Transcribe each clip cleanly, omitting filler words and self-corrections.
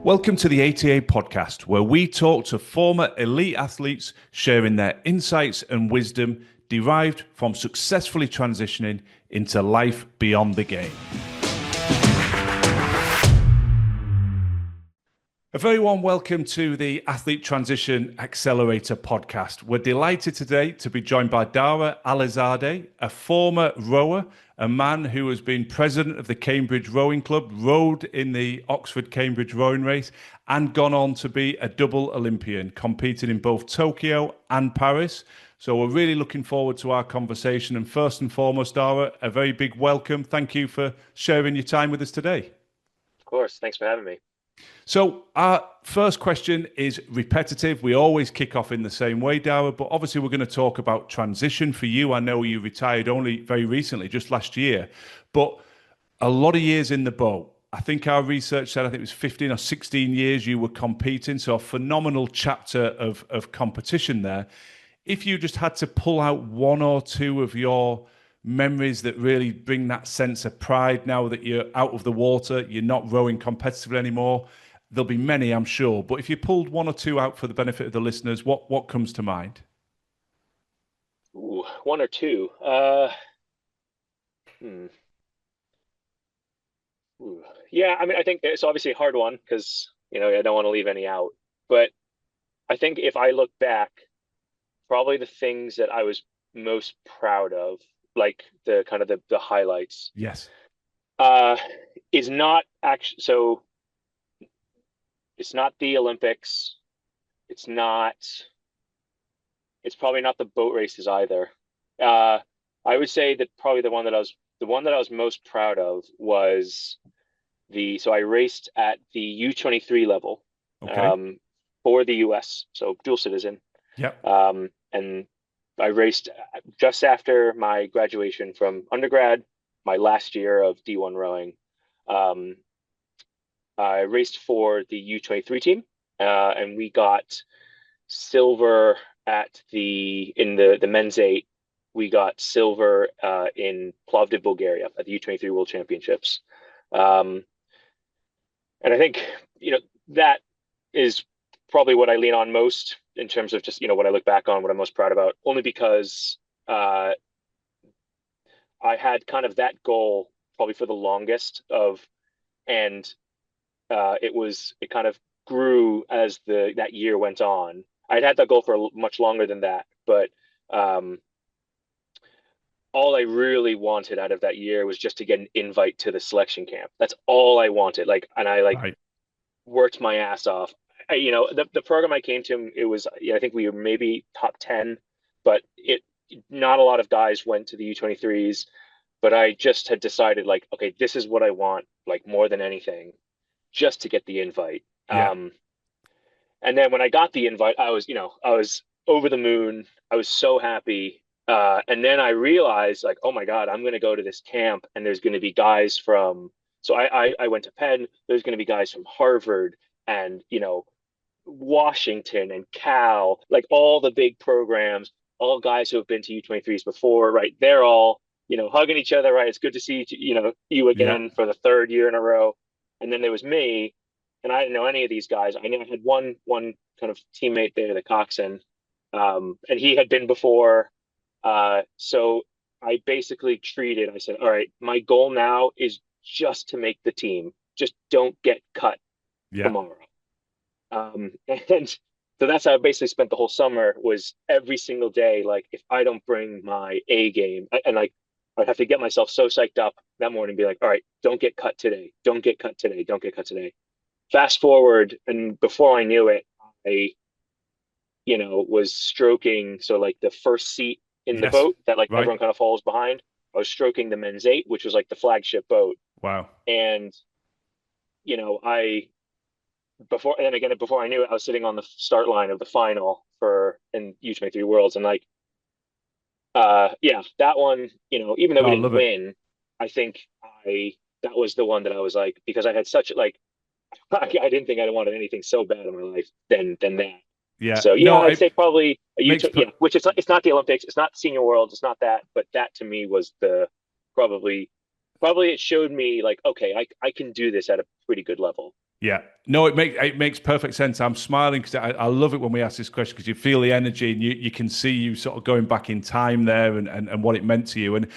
Welcome to the ATA podcast, where we talk to former elite athletes sharing their insights and wisdom derived from successfully transitioning into life beyond the game. A very warm welcome to the Athlete Transition Accelerator podcast. We're delighted today to be joined by Dara Alizadeh, a former rower, a man who has been president of the Cambridge Rowing Club, rowed in the Oxford-Cambridge rowing race, and gone on to be a double Olympian, competing in both Tokyo and Paris. So we're really looking forward to our conversation. And first and foremost, Dara, a very big welcome. Thank you for sharing your time with us today. Of course. Thanks for having me. So our first question is repetitive. We always kick off in the same way, Dara, but obviously we're going to talk about transition for you. I know you retired only very recently, just last year, but a lot of years in the boat. I think our research said, I think it was 15 or 16 years you were competing. So a phenomenal chapter of competition there. If you just had to pull out one or two of your memories that really bring that sense of pride now that you're out of the water, you're not rowing competitively anymore. There'll be many, I'm sure. But if you pulled one or two out for the benefit of the listeners, what comes to mind? Ooh, one or two. Yeah, I mean, I think it's obviously a hard one because, I don't want to leave any out. But I think if I look back, probably the things that I was most proud of, like the kind of the highlights, Yes. uh, is not actually, so it's not the Olympics. It's not, it's probably not the boat races either. Uh, I would say that probably the one that I was most proud of was so I raced at the U23 level, Okay. um, for the US, so dual citizen. Yep. And I raced just after my graduation from undergrad, my last year of D1 rowing. Um, I raced for the U23 team, and we got silver in the men's eight. We got silver in Plovdiv, Bulgaria at the U23 World Championships. Um, and I think, that is probably what I lean on most in terms of just, what I look back on, what I'm most proud about, only because uh, I had kind of that goal probably for the longest and it kind of grew as that year went on. I'd had that goal for much longer than that, but um, all I really wanted out of that year was just to get an invite to the selection camp. That's all I wanted. And I Right. worked my ass off. The program I came to, it was, I think we were maybe top 10, but not a lot of guys went to the U23s, but I just had decided okay, this is what I want, more than anything, just to get the invite. Yeah. And then when I got the invite, I was over the moon. I was so happy. And then I realized oh my God, I'm going to go to this camp and there's going to be guys so I went to Penn. There's going to be guys from Harvard and, Washington and Cal, all the big programs, all guys who have been to U23s before, right? They're all, hugging each other, right? It's good to see, you Yeah. again for the third year in a row. And then there was me, and I didn't know any of these guys. I knew I had one kind of teammate there, the coxswain, and he had been before. So I basically I said, all right, my goal now is just to make the team. Just don't get cut Yeah. tomorrow. And so that's how I basically spent the whole summer, was every single day. If I don't bring my A game, and I'd have to get myself so psyched up that morning, be like, all right, don't get cut today. Don't get cut today. Don't get cut today. Fast forward, and before I knew it, I, was stroking. So the first seat in the Yes. boat that Right. everyone kind of follows behind, I was stroking the men's eight, which was the flagship boat. Wow. And, I and then again, before I knew it, I was sitting on the start line of the final in U23 Worlds. And yeah, that one, even though No, we I didn't love it. win, I think that was the one that I was because I had such I didn't think I wanted anything so bad in my life than that. Yeah. So yeah, No, I'd it say probably a makes U20, which it's not the Olympics, it's not the Senior Worlds, it's not that, but that to me was probably probably it showed me okay, I can do this at a pretty good level. Yeah. No, it makes perfect sense. I'm smiling because I love it when we ask this question because you feel the energy and you can see you sort of going back in time there and what it meant to you. And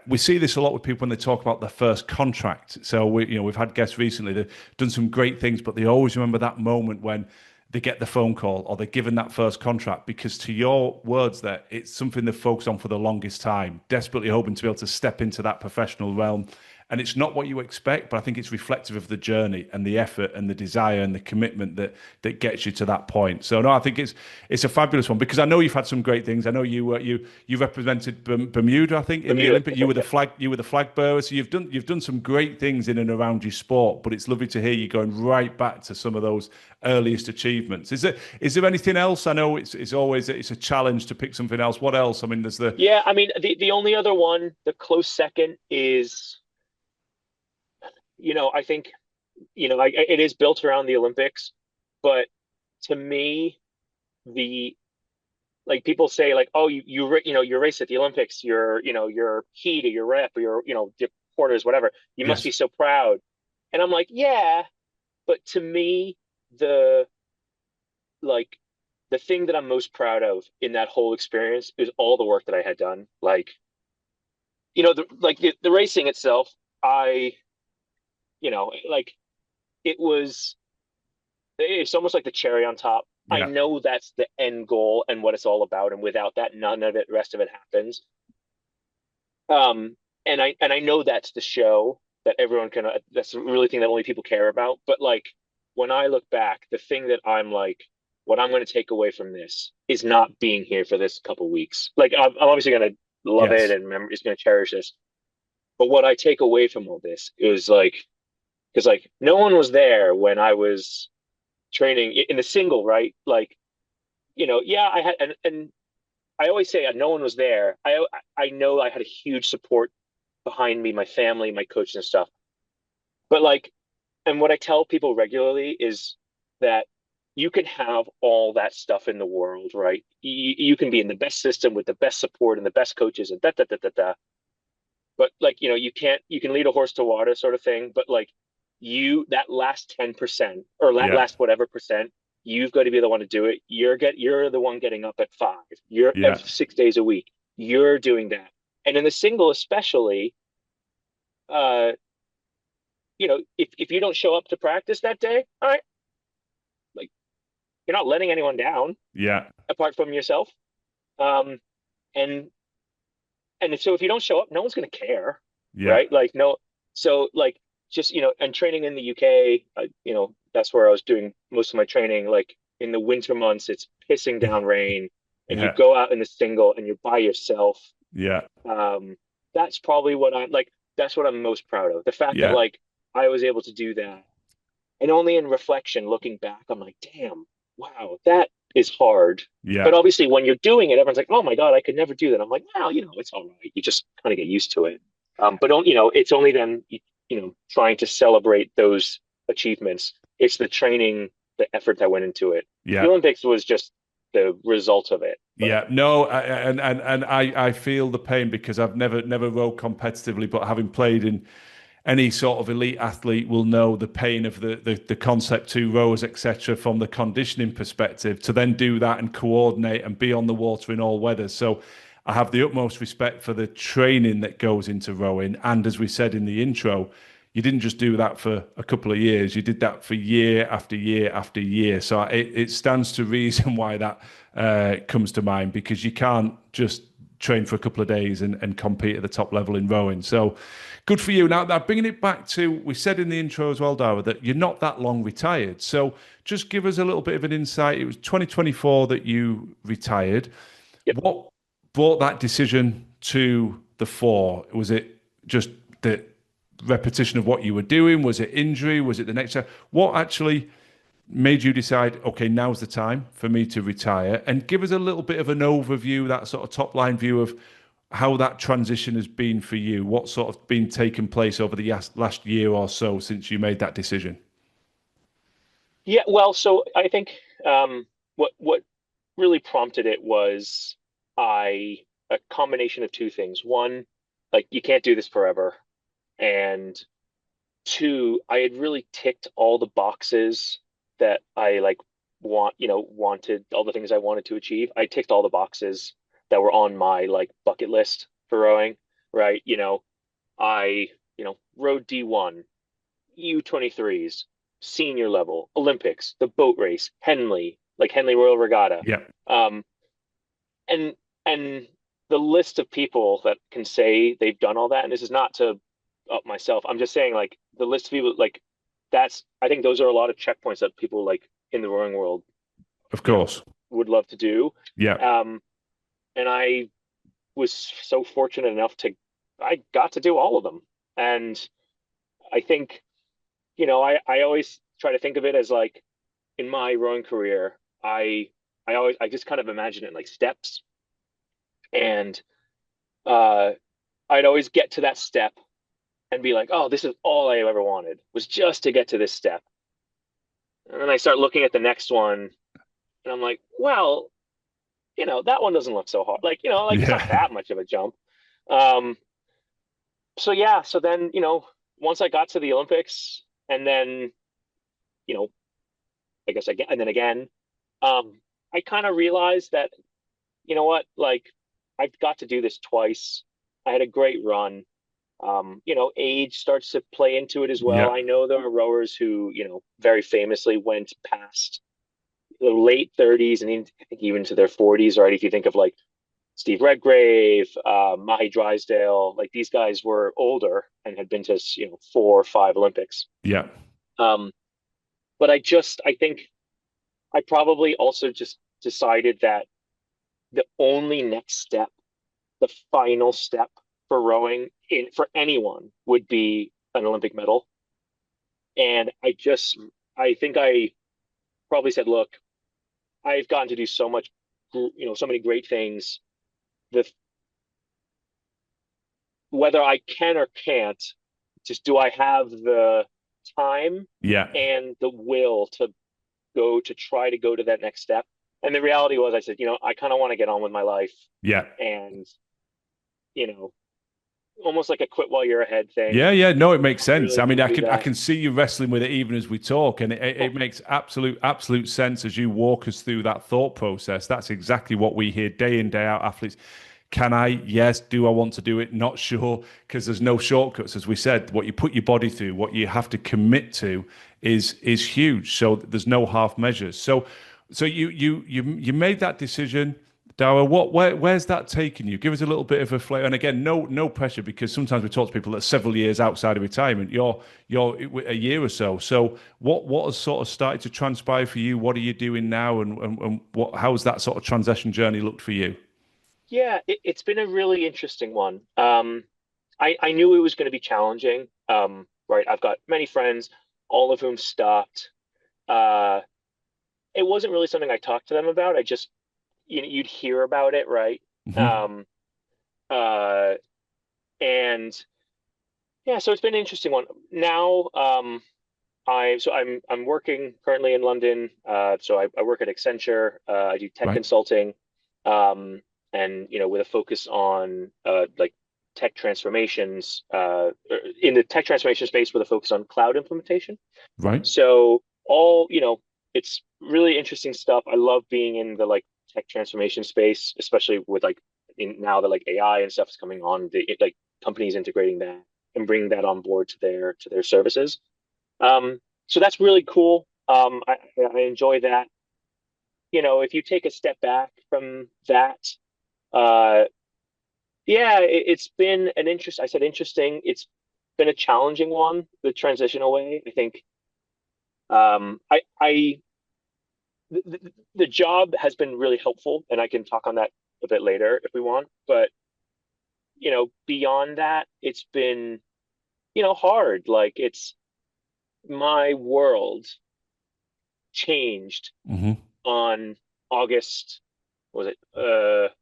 we see this a lot with people when they talk about their first contract. So we've had guests recently that have done some great things, but they always remember that moment when they get the phone call or they're given that first contract because to your words there, it's something they've focused on for the longest time, desperately hoping to be able to step into that professional realm. And it's not what you expect, but I think it's reflective of the journey and the effort and the desire and the commitment that gets you to that point. So no, I think it's a fabulous one because I know you've had some great things. I know you represented Bermuda, I think, in the Bermuda. Olympic. That's right. Yep. You were the flag bearer. So you've done some great things in and around your sport. But it's lovely to hear you going right back to some of those earliest achievements. Is there anything else? I know it's always it's a challenge to pick something else. What else? I mean, there's the Yeah, I mean, the only other one, the close second is, I think, it is built around the Olympics, but to me, the like people say like, oh, you race at the Olympics, your heat or your rep or your quarters, whatever, you must yes, be so proud. And I'm like, yeah, but to me, the like the thing that I'm most proud of in that whole experience is all the work that I had done. Like, the racing itself, I, like it was it's almost like the cherry on top. I yeah, know that's the end goal and what it's all about, and without that, none of it, rest of it happens. And I know that's the show that everyone can. That's the really thing that only people care about. But like when I look back, the thing that I'm like, what I'm going to take away from this is not being here for this couple weeks. Like I'm obviously going to love it yes, and remember, just going to cherish this. But what I take away from all this is like, because like no one was there when I was training in the single, right? Like, yeah, I had, and I always say no one was there. I know I had a huge support behind me, my family, my coach and stuff. But like, and what I tell people regularly is that you can have all that stuff in the world, right? You can be in the best system with the best support and the best coaches and da da da da da. But like, you can lead a horse to water sort of thing. But like, that last 10% or yeah, last whatever percent, you've got to be the one to do it. You're the one getting up at 5. You're yeah, at 6 days a week. You're doing that. And in the single, especially, uh, if you don't show up to practice that day, all right, like you're not letting anyone down yeah, apart from yourself. Um, and so if you don't show up, no one's going to care, yeah, right? Like no, so like just and training in the UK, that's where I was doing most of my training. Like in the winter months, it's pissing down rain, and you yeah, go out in the single and you're by yourself. yeah, Um, that's probably what I'm like. That's what I'm most proud of. The fact that yeah, like I was able to do that, and only in reflection, looking back, I'm like, damn, wow, that is hard. yeah. But obviously, when you're doing it, everyone's like, oh my God, I could never do that. I'm like, well, it's all right. You just kind of get used to it. But don't, it's only then, trying to celebrate those achievements. It's the training, the effort that went into it. The Yeah. Olympics was just the result of it. But Yeah, no, and I feel the pain because I've never rowed competitively, but having played in any sort of elite athlete will know the pain of the concept two rows, etc., from the conditioning perspective to then do that and coordinate and be on the water in all weathers. So I have the utmost respect for the training that goes into rowing. And as we said in the intro, you didn't just do that for a couple of years. You did that for year after year after year. So it stands to reason why that comes to mind because you can't just train for a couple of days and compete at the top level in rowing. So good for you. Now, bringing it back to, we said in the intro as well, Dara, that you're not that long retired. So just give us a little bit of an insight. It was 2024 that you retired. yep. What brought that decision to the fore? Was it just the repetition of what you were doing? Was it injury? Was it the next step? What actually made you decide, okay, now's the time for me to retire? And give us a little bit of an overview, that sort of top line view of how that transition has been for you. What sort of been taking place over the last year or so since you made that decision? Yeah. Well, so I think what really prompted it was I a combination of two things. One, like you can't do this forever, and two, I had really ticked all the boxes that I like wanted, all the things I wanted to achieve. I ticked all the boxes that were on my like bucket list for rowing, right? I, rowed D1, U23s, senior level, Olympics, the boat race, Henley, like Henley Royal Regatta. Yeah. Um, and and the list of people that can say they've done all that, and this is not to up myself. I'm just saying like the list of people like that's I think those are a lot of checkpoints that people like in the rowing world, Of you know, course. would love to do. Yeah. Um, and I was so fortunate enough to I got to do all of them. And I think, I always try to think of it as like in my rowing career, I just kind of imagine it like steps. And uh I'd always get to that step and be like, oh, this is all I ever wanted was just to get to this step. And then I start looking at the next one and I'm like, well, that one doesn't look so hard. Like, like it's not Yeah. that much of a jump. Um, so yeah, so then, once I got to the Olympics and then, you know, I guess again and then again, I kind of realized that, you know what, like I've got to do this twice. I had a great run. Age starts to play into it as well. Yeah. I know there are rowers who, very famously went past the late 30s and I think even to their 40s, right? If you think of like Steve Redgrave, Mahi Drysdale, like these guys were older and had been to, four or five Olympics. Yeah. Um, but I think I probably also just decided that the only next step, the final step for rowing for anyone would be an Olympic medal. And I think I probably said, look, I've gotten to do so much, so many great things. The Whether I can or can't, just do I have the time Yeah. and the will to try to go to that next step? And the reality was, I said, I kind of want to get on with my life Yeah. and, you know, almost like a quit while you're ahead thing. Yeah, yeah, no, it makes I'm sense. really I going mean, to I do can I that. can see you wrestling with it even as we talk, and it makes absolute sense as you walk us through that thought process. That's exactly what we hear day in, day out. Athletes, can I? Yes. Do I want to do it? Not sure, because there's no shortcuts. As we said, what you put your body through, what you have to commit to, is huge. So there's no half measures. So you made that decision. Dara, where's that taken you? Give us a little bit of a flavor. And again, no pressure, because sometimes we talk to people that are several years outside of retirement. You're a year or so. So what has sort of started to transpire for you? What are you doing now, and how's that sort of transition journey looked for you? Yeah, it's been a really interesting one. I knew it was going to be challenging. Right. I've got many friends, all of whom stopped. Uh, it wasn't really something I talked to them about. I just, you'd hear about it, right? Hmm. Um, uh, and yeah, so it's been an interesting one. Now, I'm working currently in London. So I work at Accenture. I do tech Right, consulting, and with a focus on like tech transformations, in the tech transformation space with a focus on cloud implementation. right. So all, it's really interesting stuff. I love being in the like tech transformation space, especially with like now that like AI and stuff is coming on, like companies integrating that and bringing that on board to their services. So that's really cool. I enjoy that. If you take a step back from that, uh, yeah, it's been an interest. I said interesting. It's been a challenging one, the transition away. I think I the job has been really helpful, and I can talk on that a bit later if we want. But beyond that, it's been hard. Like it's my world changed Hmm. on August, what was it?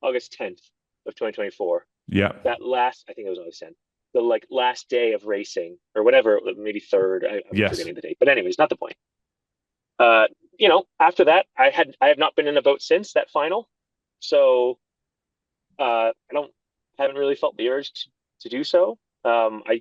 August 10th of 2024. Yeah. That last, I think it was August 10th, the like last day of racing or whatever, maybe third. I'm Yes. forgetting the date, but anyways, not the point. Uh, after that, I have not been in a boat since that final, so I don't haven't really felt the urge to do so.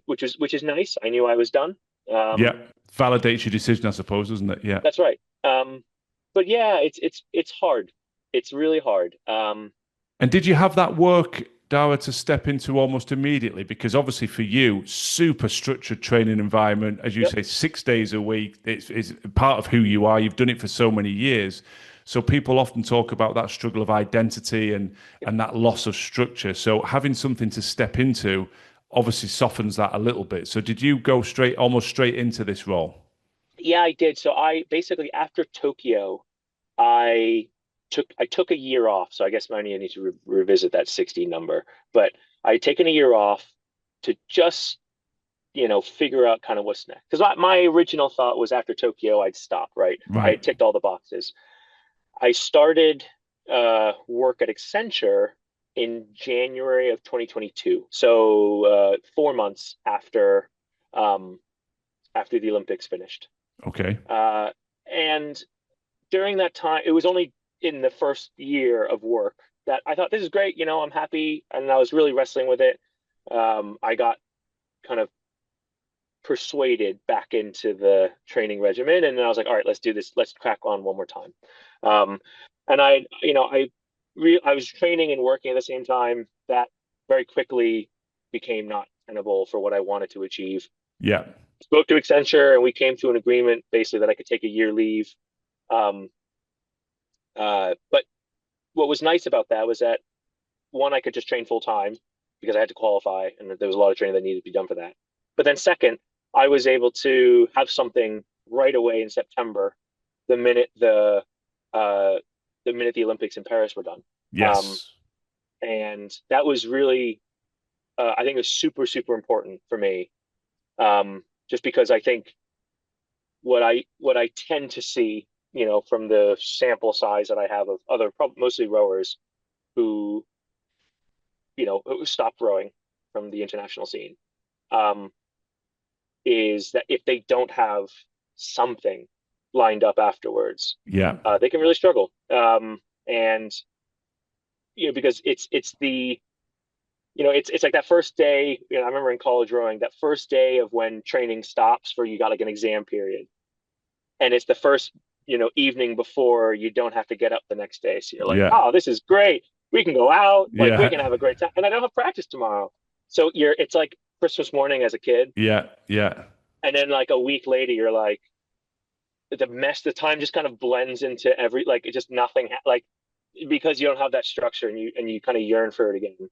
which is nice. I knew I was done. Yeah. Um, Validates your decision, I suppose, doesn't it? Yeah. that's right. But yeah, it's hard. It's really hard. And did you have that work, Dara, to step into almost immediately? Because obviously for you, super structured training environment, as you Yep. say, 6 days a week, it's part of who you are. You've done it for so many years. So people often talk about that struggle of identity and that loss of structure. So having something to step into obviously softens that a little bit. So did you go almost straight into this role? Yeah, I did. So I basically after Tokyo, I I took a year off. So I guess I need to revisit that 60 number. But I had taken a year off to just, figure out kind of what's next. Because my original thought was after Tokyo, I'd stop, right? I Right. had ticked all the boxes. I started work at Accenture in January of 2022. So 4 months um, after the Olympics finished. Okay. Uh, and during that time, it was only in the first year of work that I thought this is great. I'm happy, and I was really wrestling with it. I got kind of persuaded back into the training regimen, and then I was like, all right, let's do this. Let's crack on one more time. Um, and I was training and working at the same time. That very quickly became not tenable for what I wanted to achieve. Yeah. Spoke to Accenture, and we came to an agreement basically that I could take a year leave. Um, but what was nice about that was that one, I could just train full time because I had to qualify, and there was a lot of training that needed to be done for that. But then second, I was able to have something right away in September, the minute uh, the minute the Olympics in Paris were done. Um, Yes. and that was really, I think, it was super super important for me, just because I think what I tend to see, from the sample size that I have of other mostly rowers who who stopped rowing from the international scene, um, is that if they don't have something lined up afterwards, Yeah. they can really struggle. And because it's the it's like that first day. I remember in college rowing, that first day of when training stops for you got like an exam period, and it's the first evening before you don't have to get up the next day. So you're like, Yeah. oh, this is great. We can go out, like we Yeah. can have a great time, and I don't have practice tomorrow. So it's like Christmas morning as a kid, Yeah. Yeah. and then like a week later, you're like the time just kind of blends into like it just nothing like because you don't have that structure, and you kind of yearn for it again.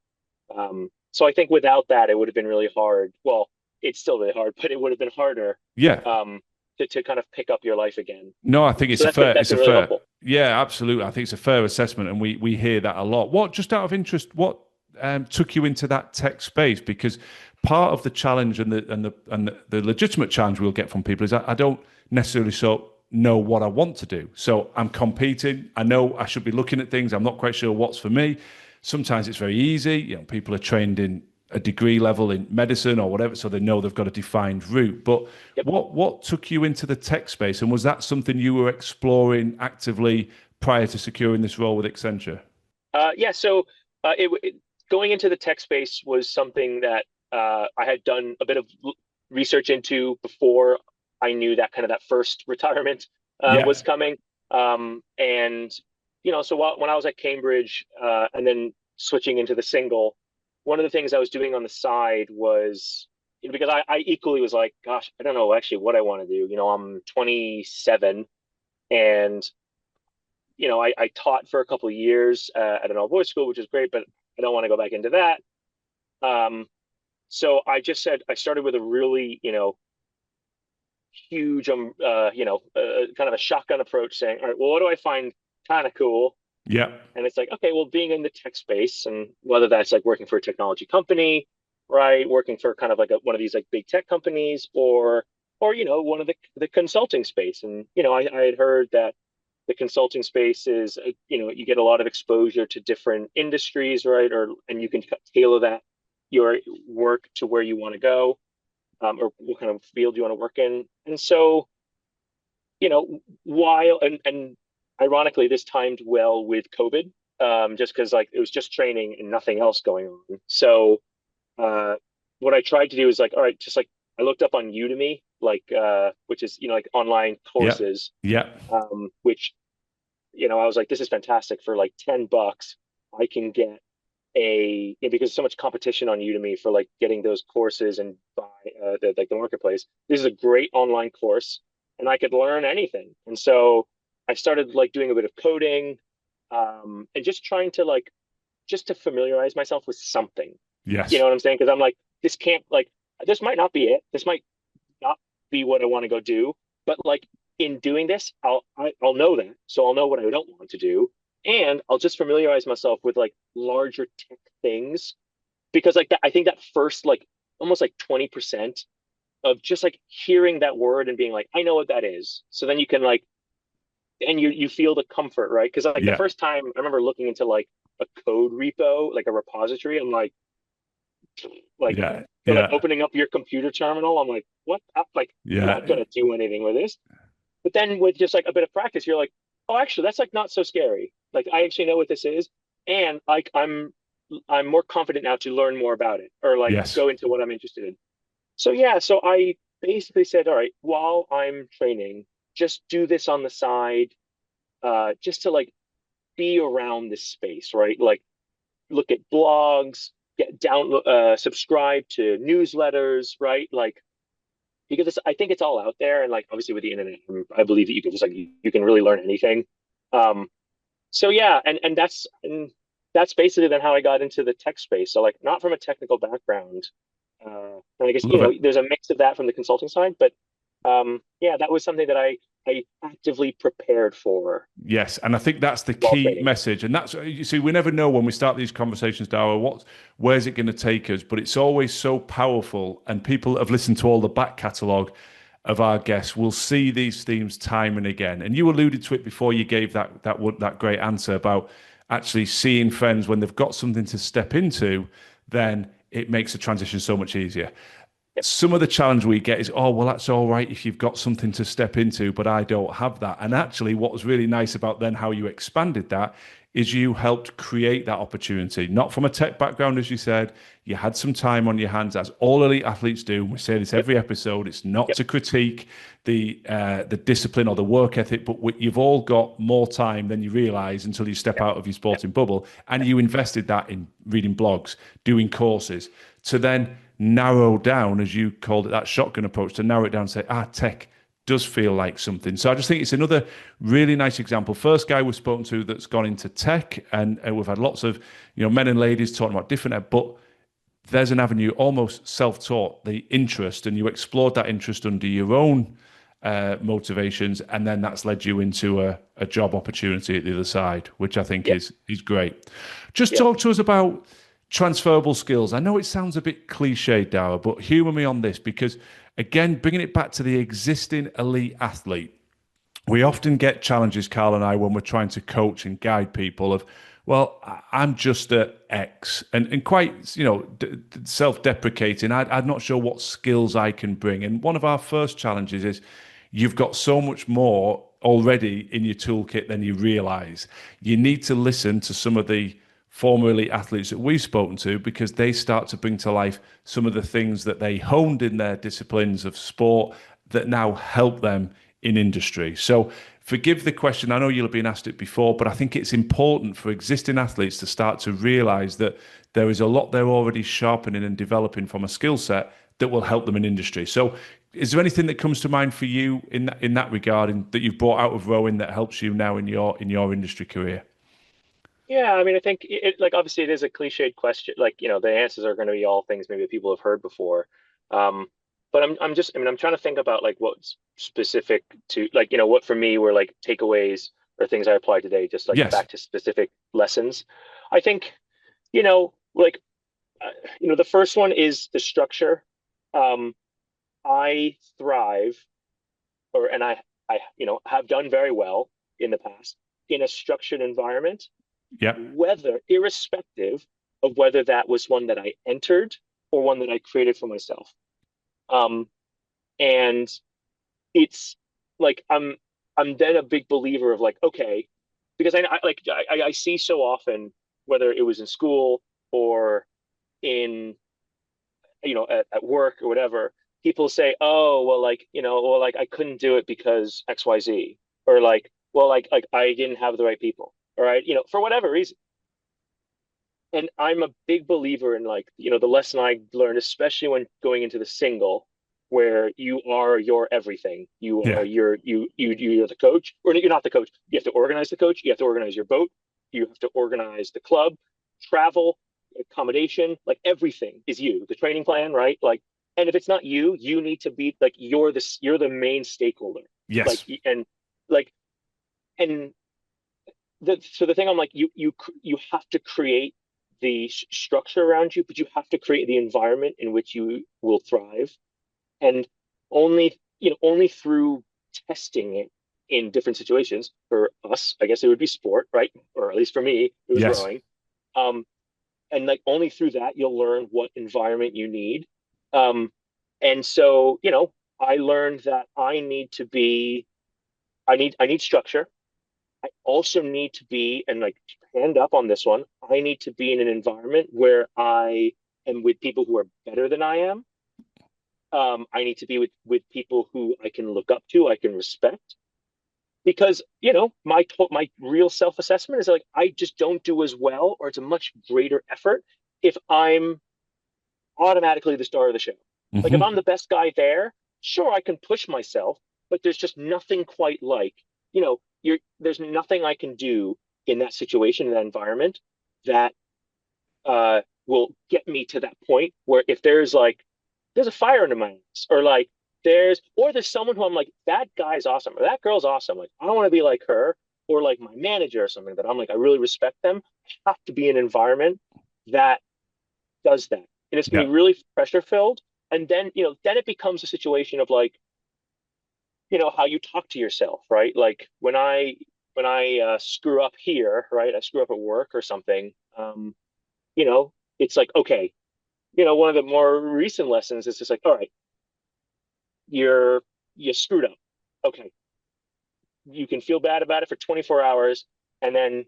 So I think without that, it would have been really hard. Well, it's still really hard, but it would have been harder Yeah. um, to kind of pick up your life again. No, I think So that's been it's a really fair, helpful. yeah, absolutely. I think it's a fair assessment, and we hear that a lot. What, just out of interest, what took you into that tech space? Because part of the challenge and the legitimate challenge we'll get from people is I don't necessarily know what I want to do. So I'm competing. I know I should be looking at things. I'm not quite sure what's for me. Sometimes it's very easy. People are trained in a degree level in medicine or whatever, so they know they've got a defined route. But Yep. what took you into the tech space, and was that something you were exploring actively prior to securing this role with Accenture? Yeah. So going into the tech space was something that I had done a bit of research into before I knew that kind of that first retirement Yeah, was coming. And so when I was at Cambridge and then switching into the single, one of the things I was doing on the side was because I equally was like, gosh, I don't know actually what I want to do. I'm 27, and I taught for a couple of years at an all boys school, which is great, but I don't want to go back into that. Um, so I just said I started with a really, huge, kind of a shotgun approach, saying, all right, well, what do I find kind of cool? yeah, And it's like, okay, well, being in the tech space, and whether that's like working for a technology company, right, working for kind of like one of these like big tech companies, or one of the consulting space, and I had heard that the consulting space is you get a lot of exposure to different industries, right, and you can tailor that your work to where you want to go, or what kind of field you want to work in. And so while and ironically this timed well with COVID, just because like it was just training and nothing else going on. So uh what I tried to do is like, all right, just like I looked up on Udemy, like which is like online Yeah. courses, Yeah. which I was like, this is fantastic for like $10. I can get because there's so much competition on Udemy for like getting those courses and buy like the marketplace. This is a great online course, and I could learn anything. And so I started like doing a bit of coding, and just trying to like just to familiarize myself with something. You Yes. know what I'm saying? Because I'm like, this can't like this might not be it. This might not be what I want to go do. But like in doing this, I'll know that, so I'll know what I don't want to do, and I'll just familiarize myself with like larger tech things because like that, I think that first like almost like 20% of just like hearing that word and being like, I know what that is. So then you can like, and you feel the comfort, right? Because like the Yeah. first time I remember looking into like a code repo, like a repository, I'm like Yeah. or like Yeah. opening up your computer terminal, I'm like, what? Like, I'm Yeah. not gonna do anything with this. But then with just like a bit of practice, you're like, oh, actually, that's like not so scary. Like I actually know what this is, and like I'm more confident now to learn more about it or like Yes. go into what I'm interested in. So yeah, so I basically said, all right, while I'm training, just do this on the side, just to like be around this space, right? Like look at blogs, subscribe to newsletters, right? Like because I think it's all out there, and like obviously with the internet, I believe that you can just like you can really learn anything. Um, so yeah, and that's basically then how I got into the tech space. So like not from a technical background, and I guess Love it. there's a mix of that from the consulting side, but yeah, that was something that I actively prepared for Yes, and I think that's the while key training. message. And that's you see, we never know when we start these conversations, Dara, where's it going to take us? But it's always so powerful, and people that have listened to all the back catalogue of our guests will see these themes time and again. And you alluded to it before you gave that great answer about actually seeing friends when they've got something to step into, then it makes the transition so much easier. Yep, Some of the challenge we get is, oh, well, that's all right if you've got something to step into, but I don't have that. And actually, what was really nice about then how you expanded that is you helped create that opportunity, not from a tech background, as you said. You had some time on your hands, as all elite athletes do. We say this yep, every episode. It's not yep, to critique the discipline or the work ethic, but you've all got more time than you realize until you step yep, out of your yep, sporting bubble. And you invested that in reading blogs, doing courses, to then narrow down, as you called it, that shotgun approach, to narrow it down and say, tech does feel like something. So I just think it's another really nice example. First guy we've spoken to that's gone into tech, and we've had lots of men and ladies talking about different, but there's an avenue almost self-taught, the interest, and you explored that interest under your own motivations, and then that's led you into a job opportunity at the other side, which I think yep, is great. Just yep. talk to us about transferable skills. I know it sounds a bit cliche, Dara, but humor me on this because, again, bringing it back to the existing elite athlete, we often get challenges, Carl and I, when we're trying to coach and guide people of, well, I'm just at X, and quite, self-deprecating. I'm not sure what skills I can bring. And one of our first challenges is you've got so much more already in your toolkit than you realize. You need to listen to some of the former elite athletes that we've spoken to because they start to bring to life some of the things that they honed in their disciplines of sport that now help them in industry. So forgive the question. I know you'll have been asked it before, but I think it's important for existing athletes to start to realize that there is a lot they're already sharpening and developing from a skill set that will help them in industry. So is there anything that comes to mind for you in that regard and that you've brought out of rowing that helps you now in your industry career? Yeah, I mean, I think like obviously it is a cliched question. Like, the answers are going to be all things maybe people have heard before. Um, but I'm just, I mean, I'm trying to think about like what's specific to like, what for me were like takeaways or things I applied today, just like Yes. back to specific lessons. I think, like, the first one is the structure. Um, I thrive and I, have done very well in the past in a structured environment Yep. whether irrespective of whether that was one that I entered or one that I created for myself. Um, and it's like I'm then a big believer of like, okay, because I see so often whether it was in school or in at work or whatever, people say, oh, well, like, well, like I couldn't do it because XYZ, or like, well, like I didn't have the right people, all right, for whatever reason. And I'm a big believer in, like, the lesson I learned, especially when going into the single, where you are your everything. You are Yeah. you're the coach, or you're not the coach. You have to organize the coach. You have to organize your boat. You have to organize the club, travel, accommodation, like everything is you. The training plan, right? Like, and if it's not you, you need to be like you're the main stakeholder. Like, Yes. and like and so the thing, I'm like, you have to create the structure around you, but you have to create the environment in which you will thrive. And only through testing it in different situations. For us, I guess it would be sport, right? Or at least for me, it was Yes. rowing. Um, and like only through that you'll learn what environment you need. Um, and so, I learned that I need structure. I also need to be, and like, hand up on this one, I need to be in an environment where I am with people who are better than I am. I need to be with people who I can look up to, I can respect, because my real self assessment is like I just don't do as well, or it's a much greater effort if I'm automatically the star of the show. Like if I'm Hmm. the best guy there, sure I can push myself, but there's just nothing quite like, there's nothing I can do in that situation, in that environment, that will get me to that point where if there's a fire under my ass, or like there's someone who I'm like, that guy's awesome, or that girl's awesome. Like I want to be like her, or like my manager or something that I'm like, I really respect them. I have to be in an environment that does that. And it's gonna Yeah. be really pressure filled. And then it becomes a situation of like, how you talk to yourself, right? Like when I screw up here, right? I screw up at work or something. You know, it's like, okay, one of the more recent lessons is just like, all right, you screwed up. Okay, you can feel bad about it for 24 hours, and then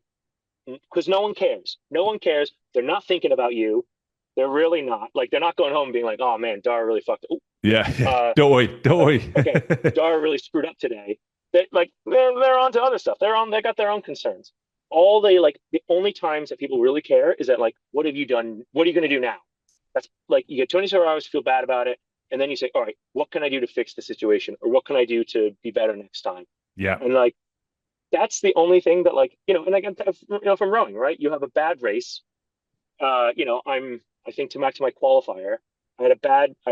because no one cares, no one cares. They're not thinking about you. They're really not. Like they're not going home and being like, oh man, Dara really fucked up. Yeah. Yeah. Uh, Don't worry. Don't worry. okay, Dara really screwed up today. They're on to other stuff. They got their own concerns. The only times that people really care is that, like, what have you done? What are you going to do now? That's like, you get 24 hours to feel bad about it, and then you say, all right, what can I do to fix the situation, or what can I do to be better next time? Yeah. And like that's the only thing that, like, and I get that, from rowing, right? You have a bad race. I think, to match my qualifier, I had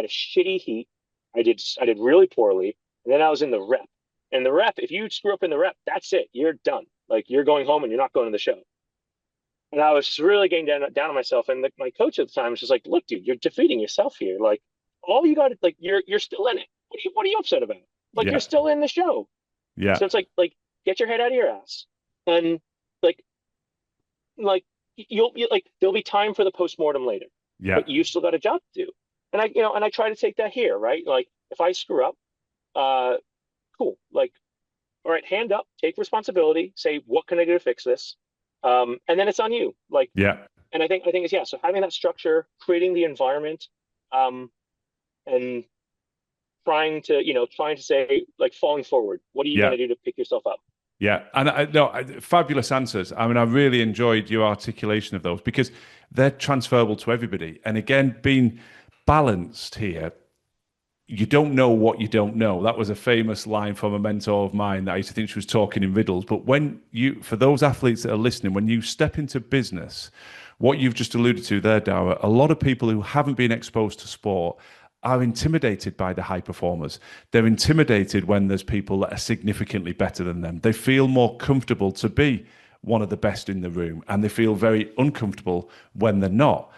a shitty heat. I did really poorly, and then I was in the rep. And the rep, if you screw up in the rep, that's it. You're done. Like you're going home and you're not going to the show. And I was really getting down on myself. And my coach at the time was just like, "Look, dude, you're defeating yourself here. Like all you got to, like, you're still in it. What are you upset about? Like you're Yeah. still in the show." Yeah. So it's like get your head out of your ass, and like like like there'll be time for the postmortem later, Yeah. but you still got a job to do. And I try to take that here, right? Like if I screw up, uh, cool. Like, all right, hand up, take responsibility, say what can I do to fix this, and then it's on you. Like, Yeah. and I think it's, yeah. So having that structure, creating the environment, um, and trying to say, like, falling forward. What are you going Yeah. to do to pick yourself up? Yeah, and fabulous answers. I mean, I really enjoyed your articulation of those because they're transferable to everybody. And again, being balanced here, you don't know what you don't know. That was a famous line from a mentor of mine that I used to think she was talking in riddles. But for those athletes that are listening, when you step into business, what you've just alluded to there, Dara, a lot of people who haven't been exposed to sport are intimidated by the high performers. They're intimidated when there's people that are significantly better than them. They feel more comfortable to be one of the best in the room, and they feel very uncomfortable when they're not.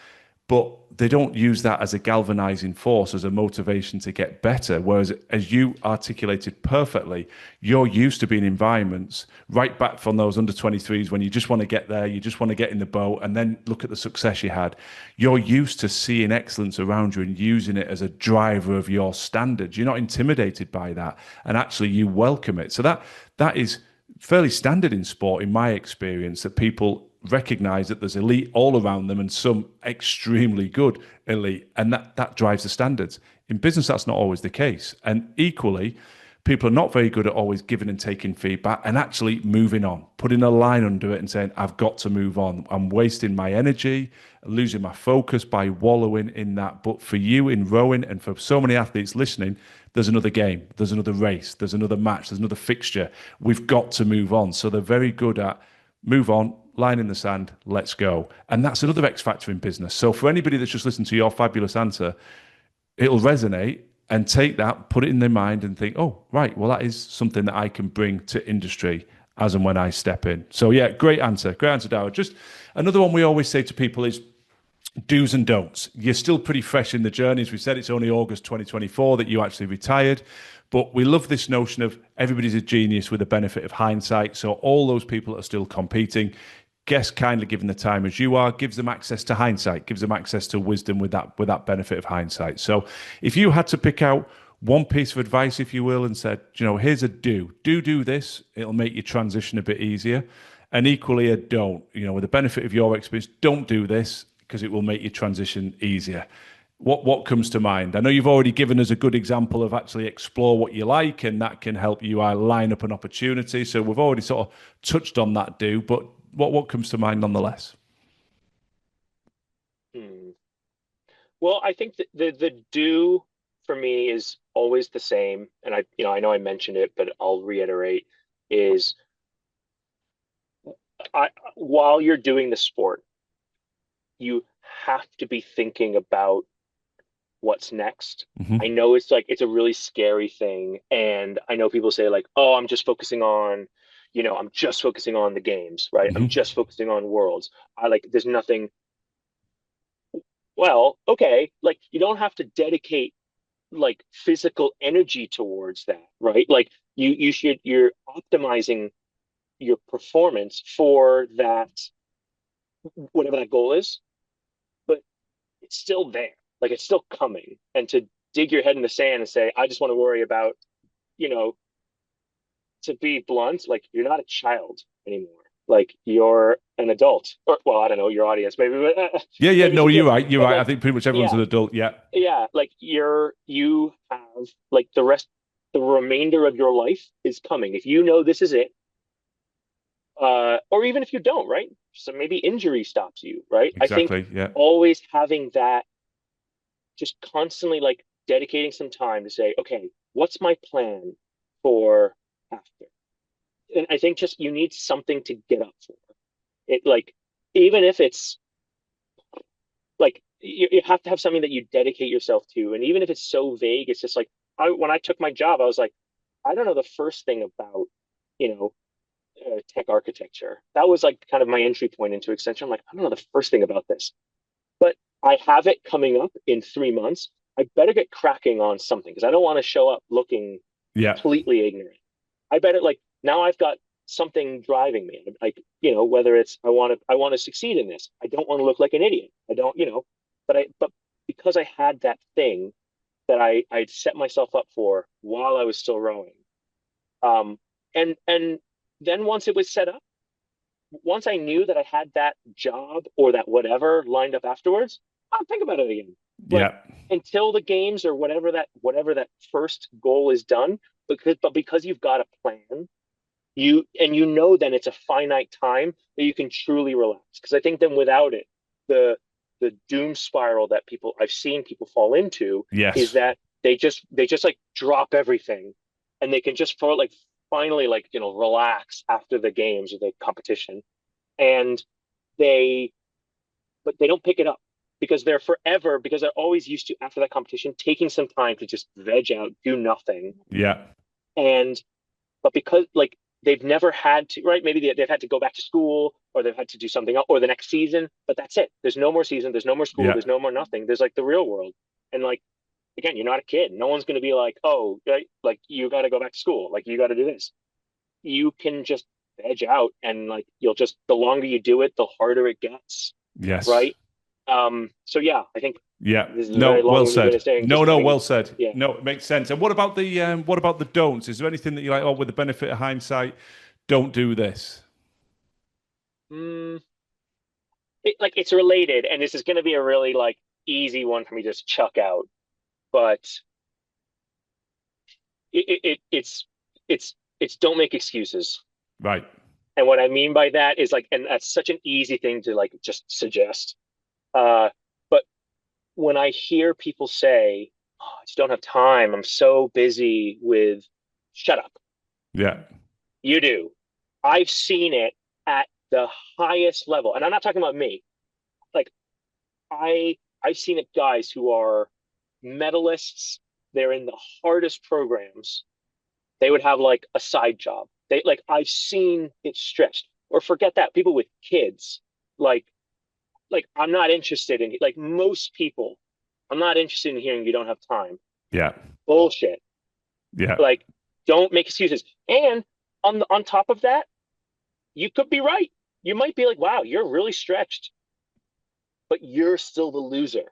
But they don't use that as a galvanizing force, as a motivation to get better. Whereas, as you articulated perfectly, you're used to being in environments right back from those under 23s when you just want to get there, you just want to get in the boat, and then look at the success you had. You're used to seeing excellence around you and using it as a driver of your standards. You're not intimidated by that, and actually you welcome it. So that is fairly standard in sport, in my experience, that people recognize that there's elite all around them and some extremely good elite, and that drives the standards. In business, that's not always the case. And equally, people are not very good at always giving and taking feedback and actually moving on, putting a line under it and saying, I've got to move on. I'm wasting my energy, losing my focus by wallowing in that. But for you in rowing and for so many athletes listening, there's another game, there's another race, there's another match, there's another fixture. We've got to move on. So they're very good at move on, line in the sand, let's go. And that's another X factor in business. So for anybody that's just listened to your fabulous answer, it'll resonate, and take that, put it in their mind and think, oh, right, well, that is something that I can bring to industry as and when I step in. So yeah, great answer. Great answer, Dara. Just another one we always say to people is do's and don'ts. You're still pretty fresh in the journey. As we said, it's only August 2024 that you actually retired. But we love this notion of everybody's a genius with the benefit of hindsight. So all those people that are still competing, guests kindly given the time as you are, gives them access to hindsight, gives them access to wisdom with that benefit of hindsight. So if you had to pick out one piece of advice, if you will, and said, here's a do this, it'll make your transition a bit easier. And equally a don't, with the benefit of your experience, don't do this because it will make your transition easier. What comes to mind? I know you've already given us a good example of actually explore what you like, and that can help you line up an opportunity. So we've already sort of touched on that but what comes to mind nonetheless? Hmm. Well, I think that the do for me is always the same, and I know I mentioned it, but I'll reiterate, is while you're doing the sport, you have to be thinking about what's next. Mm-hmm. I know it's a really scary thing, and I know people say like, "Oh, I'm just focusing on the games, right? I'm Mm-hmm. just focusing on worlds. There's nothing." Well, okay, like you don't have to dedicate like physical energy towards that, right? Like you're optimizing your performance for that, whatever that goal is, but it's still there. Like it's still coming. And to dig your head in the sand and say, I just want to worry about, you know, to be blunt, like you're not a child anymore. Like you're an adult. Or well, I don't know, your audience, maybe, but Yeah. maybe No, some you're kids. right. You're But right. I like, think pretty much everyone's yeah, an adult. Yeah. yeah, like you have like the remainder of your life is coming. If you know this is it, or even if you don't, right? So maybe injury stops you, right? I think Exactly. Yeah. always having that, just constantly like dedicating some time to say, okay, what's my plan for after? And I think just you need something to get up for it. Like, even if it's like you have to have something that you dedicate yourself to. And even if it's so vague, it's just like, when I took my job, I was like, I don't know the first thing about, you know, tech architecture. That was like kind of my entry point into Accenture. I'm like, I don't know the first thing about this, but I have it coming up in 3 months. I better get cracking on something because I don't want to show up looking Yeah. completely ignorant. I better like now I've got something driving me. Like, whether it's I want to succeed in this. I don't want to look like an idiot. I don't, but because I had that thing that I'd set myself up for while I was still rowing. And then once it was set up, once I knew that I had that job or that whatever lined up afterwards, I'll think about it again. But Yeah. until the games or whatever that first goal is done, because you've got a plan, you know then it's a finite time that you can truly relax. Because I think then without it, the the doom spiral that I've seen people fall into is Yes. that they just like drop everything, and they can just for like finally like relax after the games or the competition, and they but they don't pick it up because they're always used to after that competition taking some time to just veg out, do nothing, Yeah. and but because like they've never had to, right? Maybe they've had to go back to school or they've had to do something else or the next season, but that's it. There's no more season. There's no more school. Yeah. There's no more nothing. There's like the real world. And like, again, you're not a kid. No one's going to be like, oh, right, like you got to go back to school. Like you got to do this. You can just edge out and like, the longer you do it, the harder it gets. Yes. Right. So yeah, I think Yeah. this is a very No, well long-winded way said. of saying No, just no, having, well said. yeah. No, it makes sense. And what about the don'ts? Is there anything that you like, oh, with the benefit of hindsight, don't do this? Mm. it's related, and this is going to be a really like easy one for me to just chuck out, but it's don't make excuses. Right. And what I mean by that is like, and that's such an easy thing to like just suggest. But when I hear people say, "Oh, I just don't have time. I'm so busy with," shut up. Yeah. You do. I've seen it at the highest level, and I'm not talking about me. Like I've seen it guys who are medalists. They're in the hardest programs. They would have like a side job. They like I've seen it stretched. Or forget that, people with kids. Like I'm not interested in like most people. I'm not interested in hearing you don't have time. Yeah. Bullshit. Yeah. Like don't make excuses. And on top of that, you could be right. You might be like, wow, you're really stretched, but you're still the loser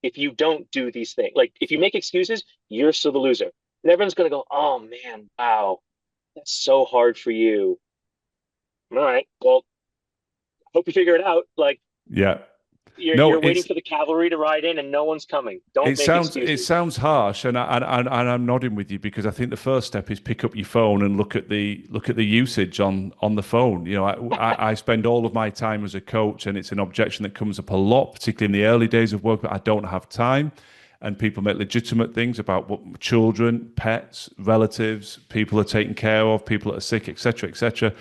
if you don't do these things. Like if you make excuses, you're still the loser. And everyone's gonna go, oh man, wow, that's so hard for you. All right, well, hope you figure it out. Like Yeah. No, you're waiting it's for the cavalry to ride in and no one's coming. Don't make it excuses. sounds harsh, and I'm nodding with you because I think the first step is pick up your phone and look at the usage on the phone. You know, I spend all of my time as a coach, and it's an objection that comes up a lot, particularly in the early days of work. But I don't have time, and people make legitimate things about what children, pets, relatives, people are taken care of, people that are sick, etc., etc.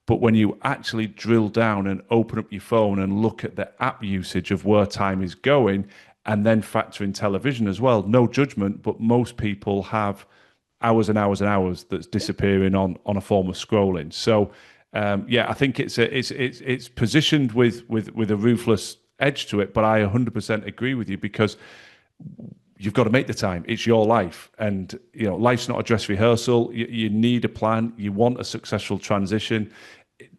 But when you actually drill down and open up your phone and look at the app usage of where time is going, and then factor in television as well, no judgment, but most people have hours and hours and hours that's disappearing on a form of scrolling. So yeah, I think it's positioned with a ruthless edge to it, but I 100% agree with you because you've got to make the time. It's your life, and you know life's not a dress rehearsal. You need a plan. You want a successful transition.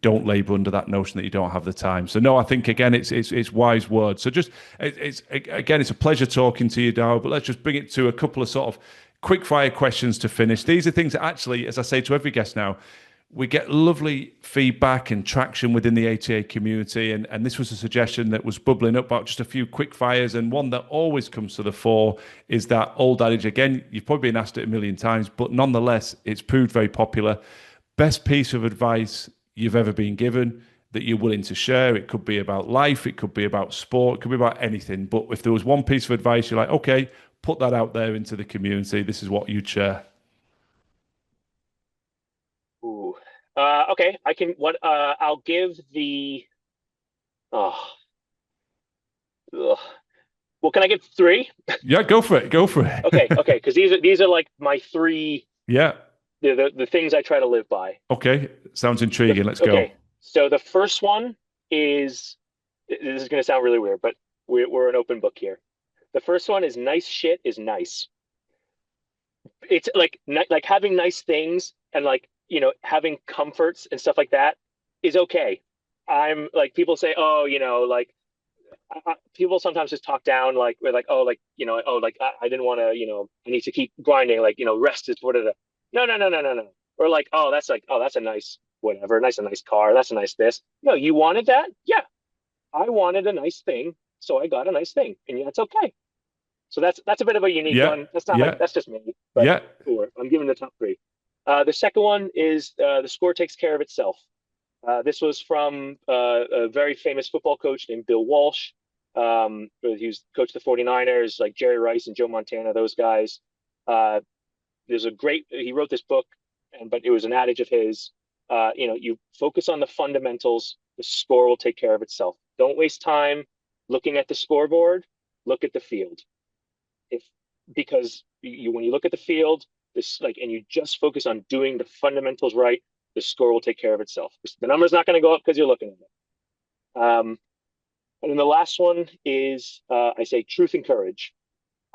Don't labor under that notion that you don't have the time. So no, I think again it's wise words. So just it's again it's a pleasure talking to you, Dara. But let's just bring it to a couple of sort of quick fire questions to finish. These are things that actually, as I say to every guest now, we get lovely feedback and traction within the ATA community. And this was a suggestion that was bubbling up about just a few quick fires. And one that always comes to the fore is that old adage. Again, you've probably been asked it a million times, but nonetheless, it's proved very popular. Best piece of advice you've ever been given that you're willing to share. It could be about life, it could be about sport, it could be about anything. But if there was one piece of advice, you're like, okay, put that out there into the community. This is what you'd share. Ooh. Okay, I can what I'll give the oh ugh. Well, can I give three? Yeah, go for it. Go for Okay, it. okay, because these are like my three Yeah. the things I try to live by. Okay. Sounds The intriguing. Let's go. okay, so the first one is this is going to sound really weird, but we're an open book here. The first one is nice shit is nice. It's like having nice things and like having comforts and stuff like that is okay. I'm like people say, oh, like people sometimes just talk down like we're like oh like oh like I didn't want to I need to keep grinding like rest is whatever. No, no, no, no, no, no. Or like oh that's like oh that's a nice whatever, nice a nice car, that's a nice this. No, you wanted that? Yeah, I wanted a nice thing, so I got a nice thing, and that's okay. So that's a bit of a unique Yeah. one. That's not like Yeah. that's just me, but Yeah. cool. I'm giving the top three. The second one is the score takes care of itself. This was from a very famous football coach named Bill Walsh. He was coach of the 49ers, like Jerry Rice and Joe Montana, those guys. Uh, he wrote this book, but it was an adage of his. You focus on the fundamentals, the score will take care of itself. Don't waste time looking at the scoreboard. Look at the field. If because when you look at the field, this like and you just focus on doing the fundamentals right, the score will take care of itself. The number's not going to go up because you're looking at it. And then the last one is I say truth and courage.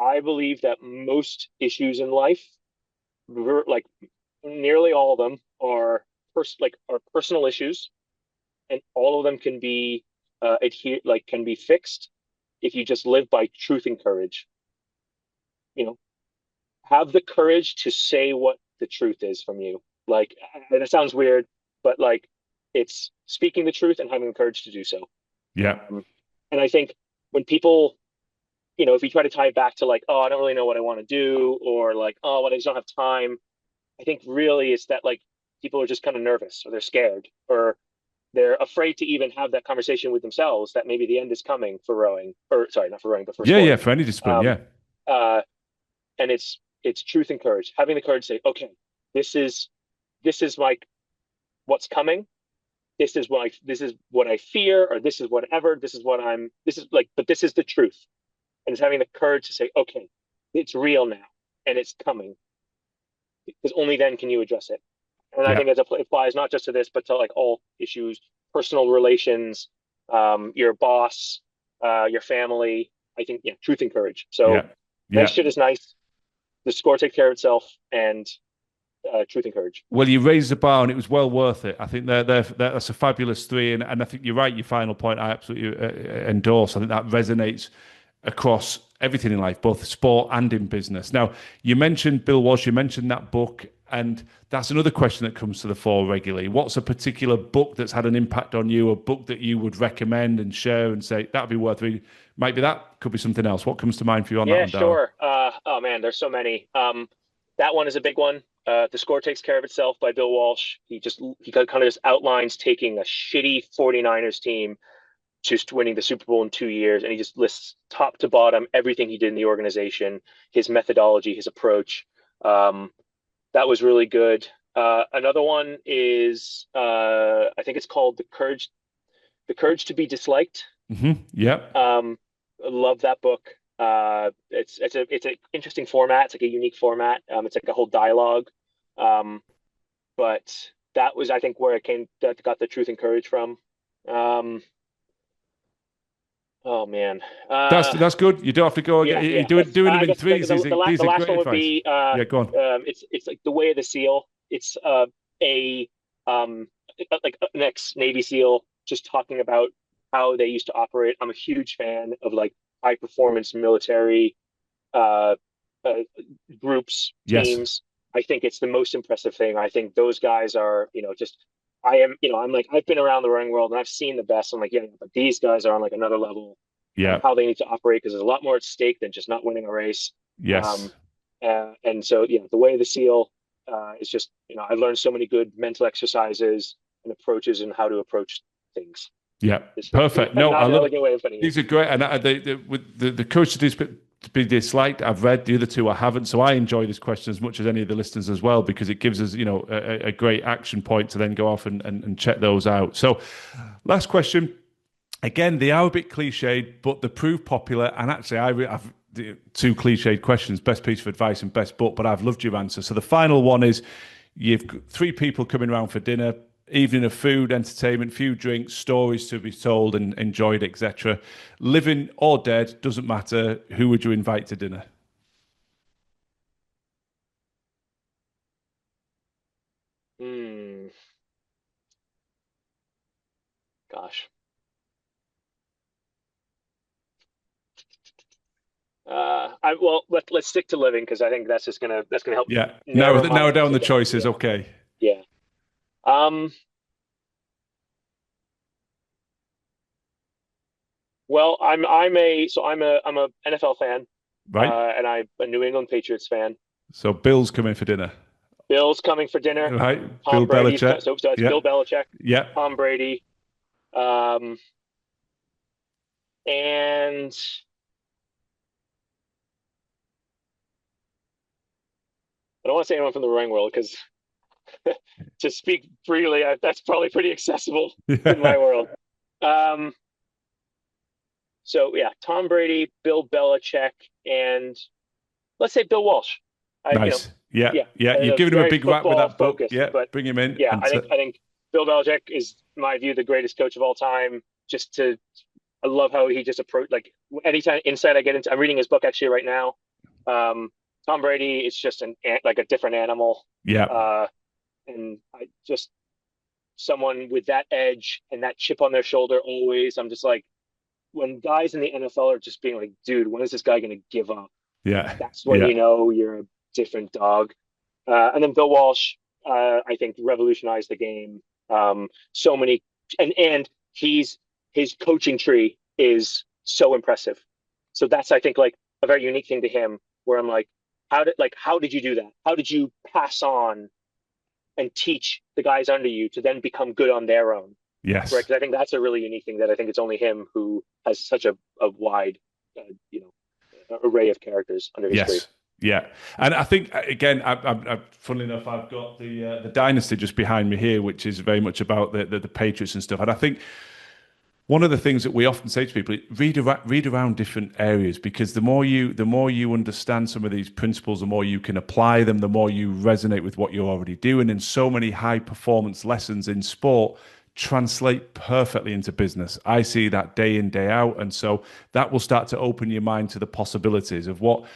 I believe that most issues in life, like nearly all of them, are personal issues, and all of them can be can be fixed if you just live by truth and courage. You know, have the courage to say what the truth is from you. Like, and it sounds weird, but like, it's speaking the truth and having the courage to do so. Yeah. And I think when people, if you try to tie it back to like, oh, I don't really know what I want to do, or like, oh, well, I just don't have time. I think really it's that like people are just kind of nervous, or they're scared, or they're afraid to even have that conversation with themselves that maybe the end is coming for rowing, or sorry, not for rowing, but for Yeah, yeah, sport. for any discipline, Um, yeah. uh, and it's truth and courage, having the courage to say, okay, this is this is like what's coming. This is what I fear, or this is whatever. This is like, but this is the truth, and it's having the courage to say, okay, it's real now, and it's coming, because only then can you address it. And I Yeah, think it applies not just to this, but to like all issues, personal relations, your boss, your family. I think, yeah, truth and courage. yeah, So nice yeah. shit is nice. The score takes care of itself, and truth and courage. Well, you raised the bar and it was well worth it. I think that's a fabulous three. And I think you're right. Your final point, I absolutely endorse. I think that resonates across everything in life, both sport and in business. Now, you mentioned Bill Walsh, you mentioned that book. And that's another question that comes to the fore regularly. What's a particular book that's had an impact on you, a book that you would recommend and share and say, that'd be worth reading? Might be that, could be something else. What comes to mind for you on that Yeah, one, Dara? sure. Oh man, there's so many. That one is a big one. The Score Takes Care of Itself by Bill Walsh. He kind of just outlines taking a shitty 49ers team just winning the Super Bowl in 2 years, and he just lists top to bottom everything he did in the organization, his methodology, his approach. Um, that was really good. Another one is I think it's called The Courage to Be Disliked. Yeah. I love that book. It's an interesting format. It's like a unique format. It's like a whole dialogue. Um, but that was, I think, where it came that got the truth and courage from. Um, oh man. That's good. You don't have to go again. Yeah, You're yeah. doing them I in guess threes. These the are last great one would advice. be Yeah, go on. it's like The Way of the Seal. It's a um like an ex-Navy SEAL just talking about how they used to operate. I'm a huge fan of like high performance military uh, uh groups, Yes. teams. I think it's the most impressive thing. I think those guys are, just I'm like, I've been around the running world and I've seen the best. I'm like, yeah, but these guys are on like another level on Yeah. how they need to operate, because there's a lot more at stake than just not winning a race. Um, Yes. and so, yeah, The Way of the SEAL is just, I learned so many good mental exercises and approaches and how to approach things. Yeah. It's Perfect. No, I not an love it. elegant way of putting it. These are great. And with the courage to be disliked, I've read the other two. I haven't, so I enjoy this question as much as any of the listeners as well, because it gives us, a great action point to then go off and check those out. So, last question. Again, they are a bit cliched, but they prove popular. And actually, I've two cliched questions: best piece of advice and best book. But I've loved your answer. So the final one is: you've got three people coming around for dinner, evening of food, entertainment, few drinks, stories to be told and enjoyed, etc. Living or dead, doesn't matter. Who would you invite to dinner? Hmm. Gosh. I well let's stick to living, because I think that's gonna help Yeah, narrow my narrow down answer the down. choices. Yeah, Okay, yeah. Um. Well, I'm a NFL fan, right. and I'm a New England Patriots fan. So Bill's coming for dinner, Bill's coming for dinner. right? Bill Tom Brady's Belichick. so it's Yeah, Bill Belichick, yeah. Tom Brady, um, and I don't want to say anyone from the running world, because to speak freely, that's probably pretty accessible in Yeah. my world. Um, so yeah, Tom Brady, Bill Belichick, and let's say Bill Walsh. I you know Nice. Yeah, yeah, yeah. You've given him a very big rap with football that book. focused, Yeah, but bring him in yeah, and I think Bill Belichick is, in my view, the greatest coach of all time. I love how he just approached, like, anytime insight I get into. I'm reading his book actually right now. Um, Tom Brady is just like a different animal, yeah, uh, and I just someone with that edge and that chip on their shoulder always. I'm just like, when guys in the NFL are just being like, dude, when is this guy going to give up? yeah, That's when yeah, you're a different dog. And then Bill Walsh, I think, revolutionized the game. So many, and his coaching tree. is so impressive. So that's, I think, like a very unique thing to him, where I'm like, how did you do that? How did you pass on and teach the guys under you to then become good on their own? Right? Yes. Because I think that's a really unique thing that I think it's only him who has such a wide, you know, array of characters under his tree. Yes. Yeah. And I think again, funnily enough, I've got the dynasty just behind me here, which is very much about the Patriots and stuff. And I think one of the things that we often say to people, read around different areas, because the more you understand some of these principles, the more you can apply them, the more you resonate with what you're already doing. And so many high performance lessons in sport translate perfectly into business. I see that day in, day out. And so that will start to open your mind to the possibilities of what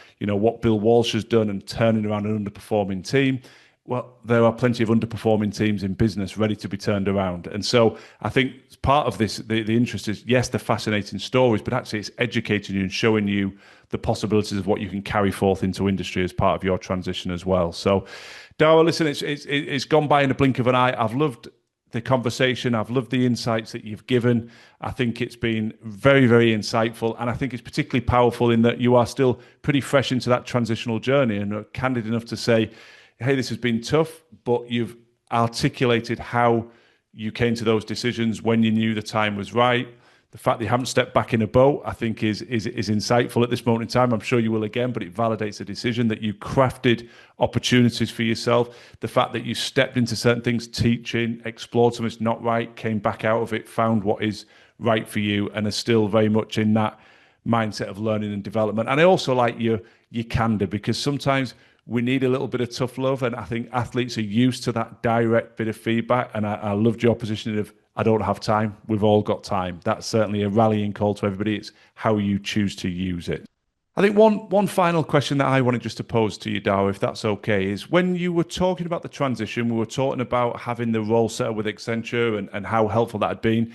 Bill Walsh has done and turning around an underperforming team. Well, there are plenty of underperforming teams in business ready to be turned around. And so I think part of this, the interest is, yes, they're fascinating stories, but actually it's educating you and showing you the possibilities of what you can carry forth into industry as part of your transition as well. So, Dara, listen, it's gone by in a blink of an eye. I've loved the conversation. I've loved the insights that you've given. I think it's been very, very insightful. And I think it's particularly powerful in that you are still pretty fresh into that transitional journey and are candid enough to say, hey, this has been tough, but you've articulated how you came to those decisions when you knew the time was right. The fact that you haven't stepped back in a boat, I think, is insightful at this moment in time. I'm sure you will again, but it validates the decision that you crafted opportunities for yourself. The fact that you stepped into certain things, teaching, explored something that's not right, came back out of it, found what is right for you, and are still very much in that mindset of learning and development. And I also like your candor, because sometimes we need a little bit of tough love, and I think athletes are used to that direct bit of feedback. And I loved your position of, I don't have time. We've all got time. That's certainly a rallying call to everybody. It's how you choose to use it. I think one final question that I wanted just to pose to you, Dara, if that's okay, is when you were talking about the transition, we were talking about having the role set up with Accenture and how helpful that had been.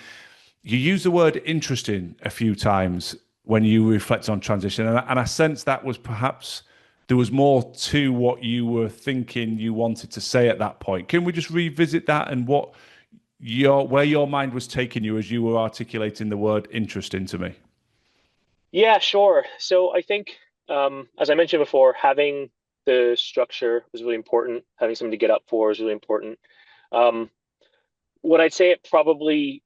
You used the word interesting a few times when you reflect on transition, and I sense that was perhaps there was more to what you were thinking you wanted to say at that point. Can we just revisit that and where your mind was taking you as you were articulating the word interesting to me? Yeah, sure. So I think, as I mentioned before, having the structure was really important. Having something to get up for is really important. Um, what I'd say it probably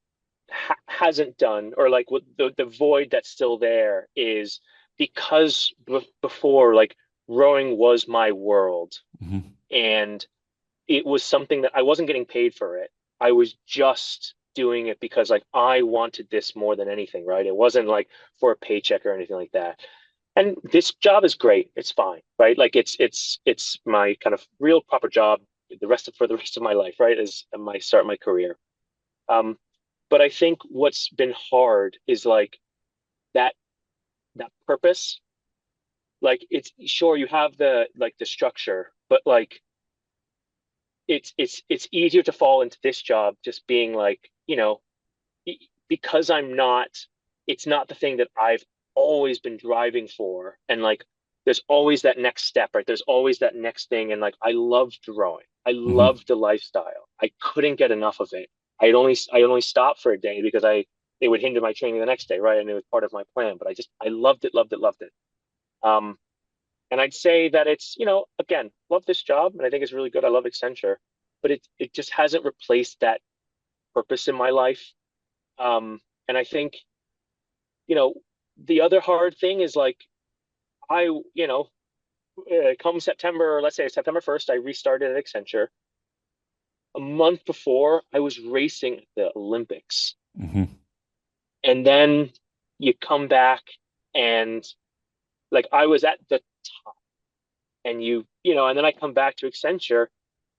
hasn't done, or like what the void that's still there is, because before, like, rowing was my world, Mm-hmm. and it was something that I wasn't getting paid for it. I was just doing it because, like, I wanted this more than anything, right? It wasn't like for a paycheck or anything like that. And this job is great. It's fine, right? Like, it's my kind of real proper job for the rest of my life, right? As my start my career. Um, but I think what's been hard is like that that purpose. Like, it's sure you have the structure, but like it's easier to fall into this job just being like, because it's not the thing that I've always been driving for. And like, there's always that next step, right? There's always that next thing. And like, I loved rowing. I Mm-hmm. loved the lifestyle. I couldn't get enough of it. I only stopped for a day because it would hinder my training the next day, right? And it was part of my plan, but I loved it, loved it, loved it. Um, and I'd say that it's, again, love this job, and I think it's really good. I love Accenture, but it just hasn't replaced that purpose in my life. And I think, you know, the other hard thing is like, I, come September, let's say September 1st, I restarted at Accenture. A month before, I was racing at the Olympics. Mm-hmm. And then you come back, and like, I was at the top, and and then I come back to Accenture,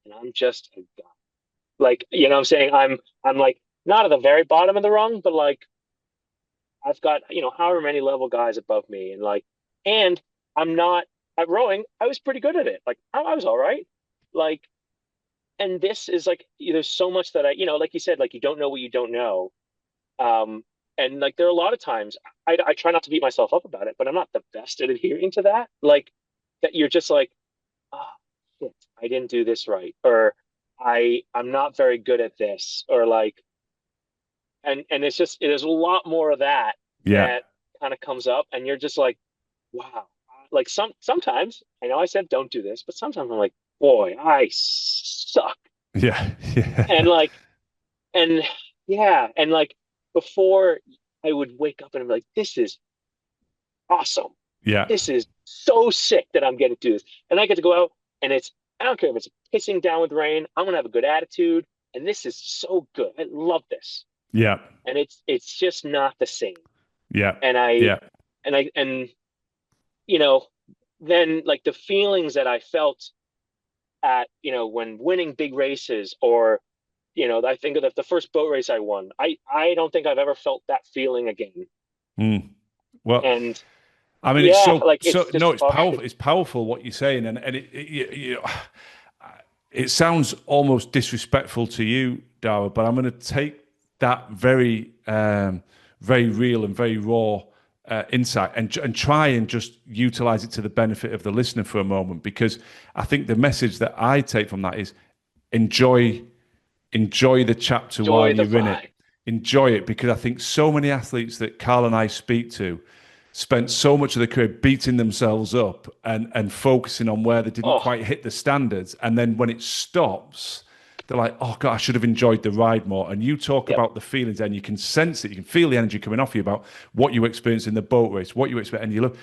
and I'm just a guy. Like, what I'm saying, I'm like not at the very bottom of the rung, but like I've got, however many level guys above me, and I'm not at rowing. I was pretty good at it. Like, I was all right. Like, and this is like, there's so much that like you said, like, you don't know what you don't know. Um, and like, there are a lot of times I try not to beat myself up about it, but I'm not the best at adhering to that. Like, that you're just like, ah, shit, I didn't do this right, or I'm not very good at this, or like, and it's just there's a lot more of that Yeah. that kind of comes up, and you're just like, wow. Like sometimes I know I said don't do this, but sometimes I'm like, boy, I suck. Yeah. And Yeah. like, and yeah, and like before I would wake up and I'm like, this is awesome. Yeah. This is so sick that I'm getting to do this. And I get to go out, and I don't care if it's pissing down with rain, I'm gonna have a good attitude. And this is so good. I love this. Yeah. And it's just not the same. Yeah. And I Yeah. and you know, then like the feelings that I felt at, when winning big races, or, I think of the first boat race I won. I don't think I've ever felt that feeling again. Mm. Well, And I mean, it's yeah, so like so. it's No, just it's powerful. It's powerful what you're saying, and it sounds almost disrespectful to you, Dara. But I'm going to take that very real and very raw insight and try and just utilize it to the benefit of the listener for a moment, because I think the message that I take from that is enjoy enjoy the chapter while enjoy the you're in it. ride. Enjoy it, because I think so many athletes that Carl and I speak to spent so much of their career beating themselves up and focusing on where they didn't Oh, quite hit the standards. And then when it stops, they're like, oh God, I should have enjoyed the ride more. And you talk yep, about the feelings, and you can sense it. You can feel the energy coming off you about what you experience in the boat race, what you expect. And you look,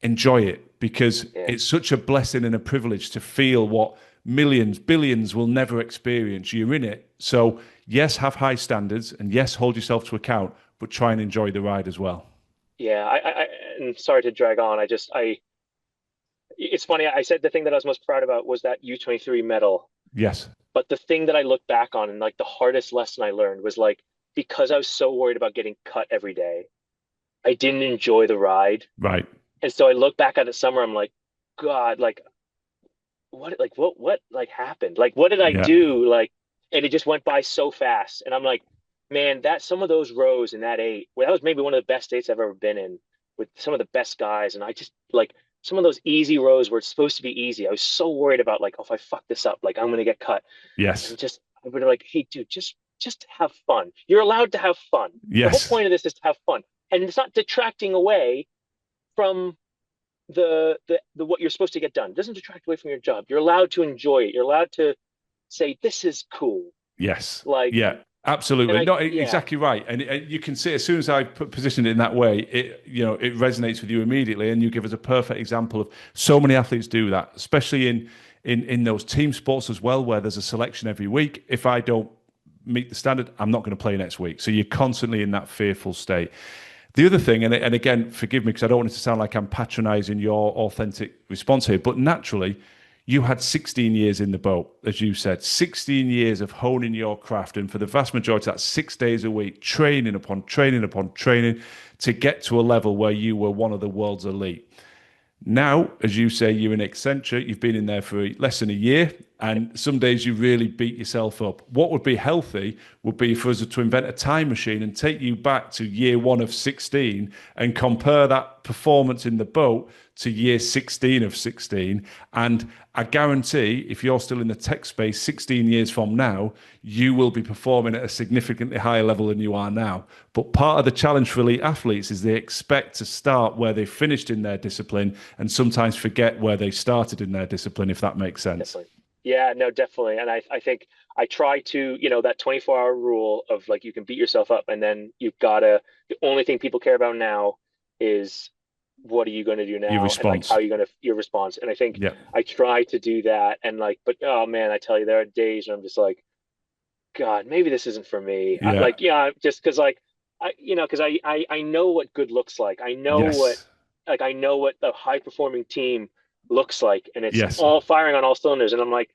enjoy it, because yeah, it's such a blessing and a privilege to feel what millions, billions will never experience. You're in it. So, yes, have high standards, and yes, hold yourself to account, but try and enjoy the ride as well. yeah. And sorry to drag on. It's funny. I said the thing that I was most proud about was that U-23 medal. Yes. But the thing that I look back on, and like the hardest lesson I learned was like, because I was so worried about getting cut every day, I didn't enjoy the ride. Right. And so I look back at the summer, I'm like, God, what like happened? Like, what did I Yeah. do? Like, and it just went by so fast. And I'm like, man, that some of those rows in that eight, well, that was maybe one of the best dates I've ever been in, with some of the best guys. And I just like some of those easy rows where it's supposed to be easy. I was so worried about like, oh, if I fuck this up, like I'm gonna get cut. Yes. And just I would like, hey, dude, just have fun. You're allowed to have fun. The whole Yes. point of this is to have fun, and it's not detracting away from the what you're supposed to get done. It doesn't detract away from your job. You're allowed to enjoy it. You're allowed to say this is cool. Yes. Like, Yeah. and Absolutely. I No, yeah, exactly right. And you can see, as soon as I positioned it in that way, it resonates with you immediately. And you give us a perfect example of so many athletes do that, especially in those team sports as well, where there's a selection every week. If I don't meet the standard, I'm not going to play next week. So you're constantly in that fearful state. The other thing, and again, forgive me because I don't want it to sound like I'm patronizing your authentic response here, but naturally, you had 16 years in the boat, as you said, 16 years of honing your craft. And for the vast majority of that, 6 days a week, training upon training upon training to get to a level where you were one of the world's elite. Now, as you say, you're in Accenture, you've been in there for less than a year, yep, and some days you really beat yourself up. What would be healthy would be for us to invent a time machine and take you back to year one of 16 and compare that performance in the boat to year 16 of 16. And I guarantee if you're still in the tech space 16 years from now, you will be performing at a significantly higher level than you are now. But part of the challenge for elite athletes is they expect to start where they finished in their discipline and sometimes forget where they started in their discipline, if that makes sense. definitely. Yeah, no, definitely. And I think I try to, that 24-hour rule of like you can beat yourself up, and then you've gotta the only thing people care about now is what are you going to do Your now, and like how response. are you going to your response. And I think Yeah. I try to do that, and like, but oh man, I tell you, there are days where I'm just like, God, maybe this isn't for me. Yeah. Like, yeah, just because like because I know what good looks like. Yes. I know what a high performing team looks like, and it's Yes. all firing on all cylinders. And I'm like,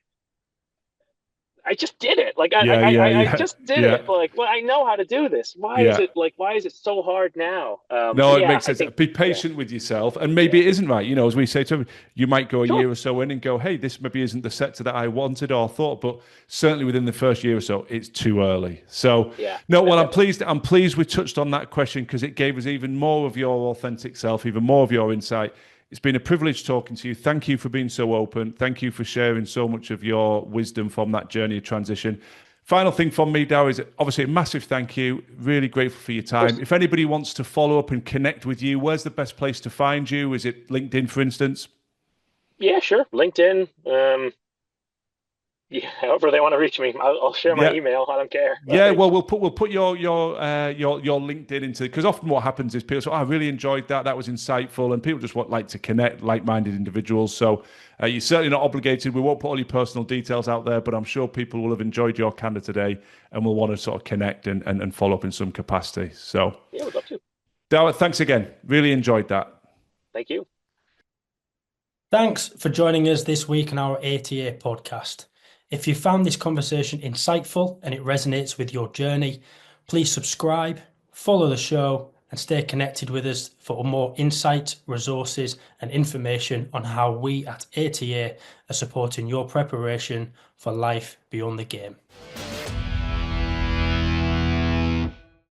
I just did it. Like Yeah. Yeah. I Yeah. just did Yeah. it. Like, well, I know how to do this. Yeah. Why is it so hard now? So No, it yeah, makes I sense. think Be yeah, patient with yourself, and maybe yeah, it isn't right. As we say to them, you might go a sure, year or so in and go, "Hey, this maybe isn't the sector that I wanted or thought." But certainly within the first year or so, it's too early. So, yeah, no. Well, I'm definitely. pleased. I'm pleased we touched on that question because it gave us even more of your authentic self, even more of your insight. It's been a privilege talking to you. Thank you for being so open. Thank you for sharing so much of your wisdom from that journey of transition. Final thing from me, Dara, is obviously a massive thank you. Really grateful for your time. If anybody wants to follow up and connect with you, where's the best place to find you? Is it LinkedIn, for instance? Yeah, sure. LinkedIn. Yeah, however they want to reach me, I'll share my Yeah. email. I don't care. Yeah, well, we'll put your LinkedIn into, because often what happens is people say, "Oh, I really enjoyed that. That was insightful," and people just want like to connect like-minded individuals. So you're certainly not obligated. We won't put all your personal details out there, but I'm sure people will have enjoyed your candor today and will want to sort of connect and follow up in some capacity. So, Yeah, would love to. Dara, thanks again. Really enjoyed that. Thank you. Thanks for joining us this week on our ATA podcast. If you found this conversation insightful and it resonates with your journey, please subscribe, follow the show, and stay connected with us for more insight, resources, and information on how we at ATA are supporting your preparation for life beyond the game.